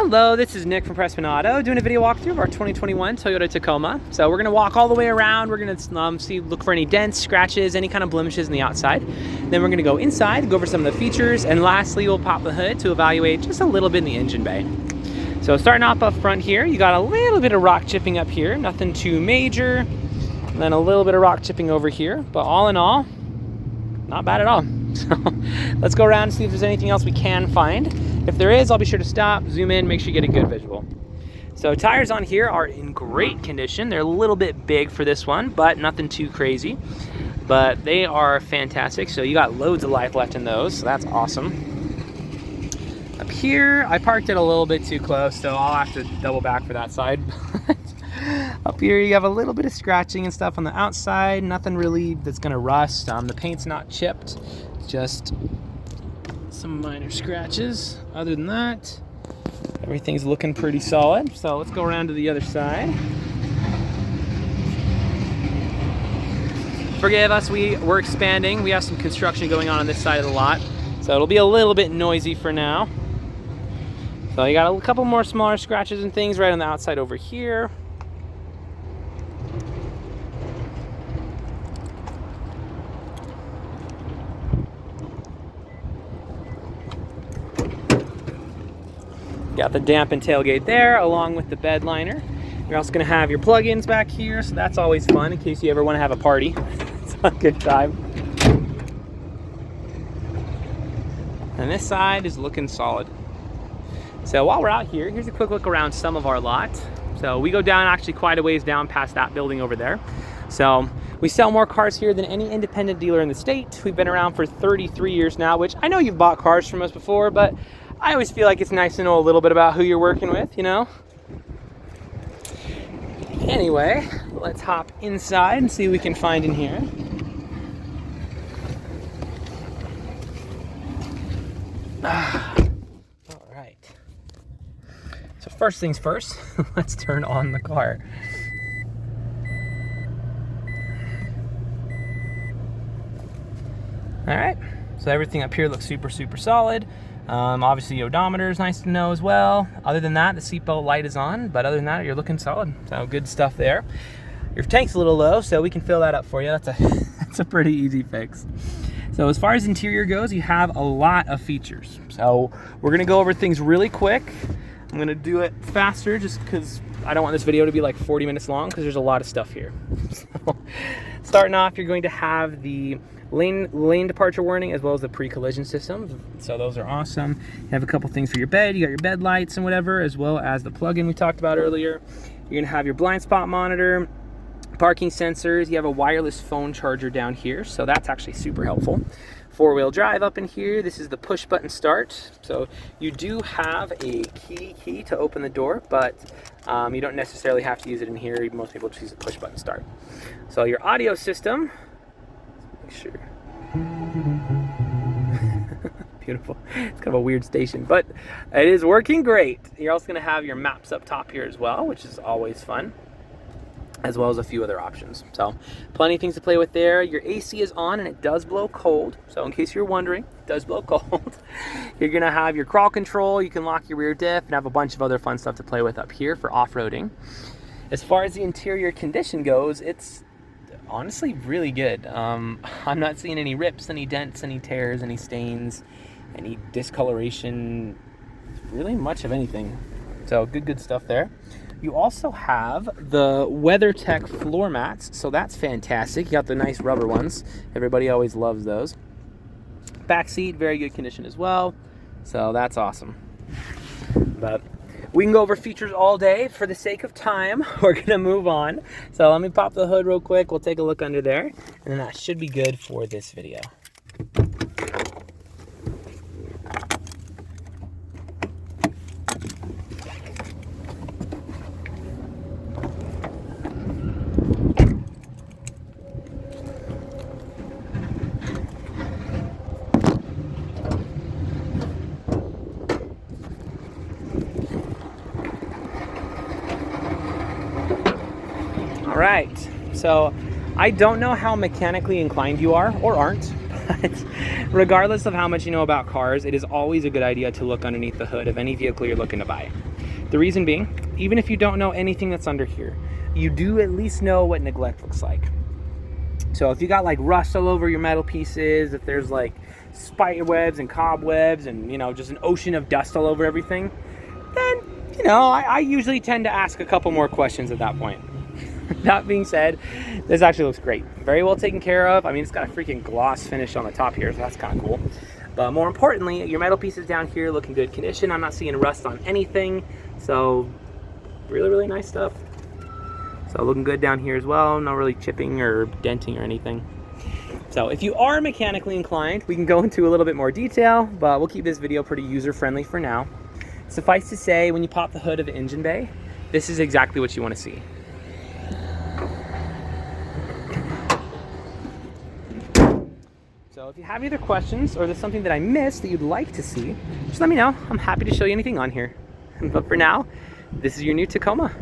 Hello, this is Nick from Prestman Auto doing a video walkthrough of our 2021 Toyota Tacoma. So we're going to walk all the way around. We're going to look for any dents, scratches, any kind of blemishes on the outside. Then we're going to go inside, go over some of the features, and lastly we'll pop the hood to evaluate just a little bit in the engine bay. So starting off up front here, you got a little bit of rock chipping up here, nothing too major. And then a little bit of rock chipping over here, but all in all, not bad at all. So let's go around and see if there's anything else we can find. If there is, I'll be sure to stop, zoom in, make sure you get a good visual. So tires on here are in great condition. They're a little bit big for this one, but nothing too crazy. But they are fantastic. So you got loads of life left in those, so that's awesome. Up here, I parked it a little bit too close, so I'll have to double back for that side. Up here you have a little bit of scratching and stuff on the outside, nothing really that's gonna rust. The paint's not chipped, just some minor scratches. Other than that, everything's looking pretty solid. So let's go around to the other side. Forgive us, we're expanding. We have some construction going on this side of the lot, so it'll be a little bit noisy for now. So you got a couple more smaller scratches and things right on the outside over here. Got the dampened tailgate there, along with the bed liner. You're also gonna have your plug-ins back here, so that's always fun in case you ever wanna have a party. It's a good time. And this side is looking solid. So while we're out here, here's a quick look around some of our lot. So we go down actually quite a ways down past that building over there. So we sell more cars here than any independent dealer in the state. We've been around for 33 years now, which I know you've bought cars from us before, but I always feel like it's nice to know a little bit about who you're working with, you know? Anyway, let's hop inside and see what we can find in here. All right. So first things first, let's turn on the car. All right, so everything up here looks super solid. Obviously the odometer is nice to know as well. Other than that, the seatbelt light is on, but other than that, you're looking solid. So good stuff there. Your tank's a little low, so we can fill that up for you. That's a pretty easy fix. So as far as interior goes, you have a lot of features. So we're gonna go over things really quick. I'm gonna do it faster just because I don't want this video to be like 40 minutes long because there's a lot of stuff here. So starting off, you're going to have the lane departure warning as well as the pre-collision system. So those are awesome. You have a couple things for your bed. You got your bed lights and whatever, as well as the plug-in we talked about earlier. You're gonna have your blind spot monitor, parking sensors. You have a wireless phone charger down here, so that's actually super helpful. Four-wheel drive up in here. This is the push button start. So you do have a key to open the door, but you don't necessarily have to use it in here. Most people just use the push button start. So your audio system, make sure. Beautiful. It's kind of a weird station, but it is working great. You're also going to have your maps up top here as well, which is always fun, as well as a few other options. So plenty of things to play with there. Your AC is on and it does blow cold. So in case you're wondering, it does blow cold. You're gonna have your crawl control. You can lock your rear diff and have a bunch of other fun stuff to play with up here for off-roading. As far as the interior condition goes, it's honestly really good. I'm not seeing any rips, any dents, any tears, any stains, any discoloration, really much of anything. So good stuff there. You also have the WeatherTech floor mats, so that's fantastic. You got the nice rubber ones. Everybody always loves those. Back seat, very good condition as well. So that's awesome. But we can go over features all day. For the sake of time, we're gonna move on. So let me pop the hood real quick. We'll take a look under there, and then that should be good for this video. All right, so I don't know how mechanically inclined you are or aren't, but Regardless of how much you know about cars, it is always a good idea to look underneath the hood of any vehicle you're looking to buy. The reason being, even if you don't know anything that's under here, you do at least know what neglect looks like. So if you got like rust all over your metal pieces, if there's like spider webs and cobwebs and, you know, just an ocean of dust all over everything, then, you know, I usually tend to ask a couple more questions at that point. That being said, this actually looks great. Very well taken care of. I mean, it's got a freaking gloss finish on the top here, so that's kind of cool. But more importantly, your metal pieces down here look in good condition. I'm not seeing rust on anything. So really, really nice stuff. So looking good down here as well. Not really chipping or denting or anything. So if you are mechanically inclined, we can go into a little bit more detail, but we'll keep this video pretty user-friendly for now. Suffice to say, when you pop the hood of the engine bay, this is exactly what you want to see. So if you have any other questions or there's something that I missed that you'd like to see, just let me know. I'm happy to show you anything on here. But for now, this is your new Tacoma.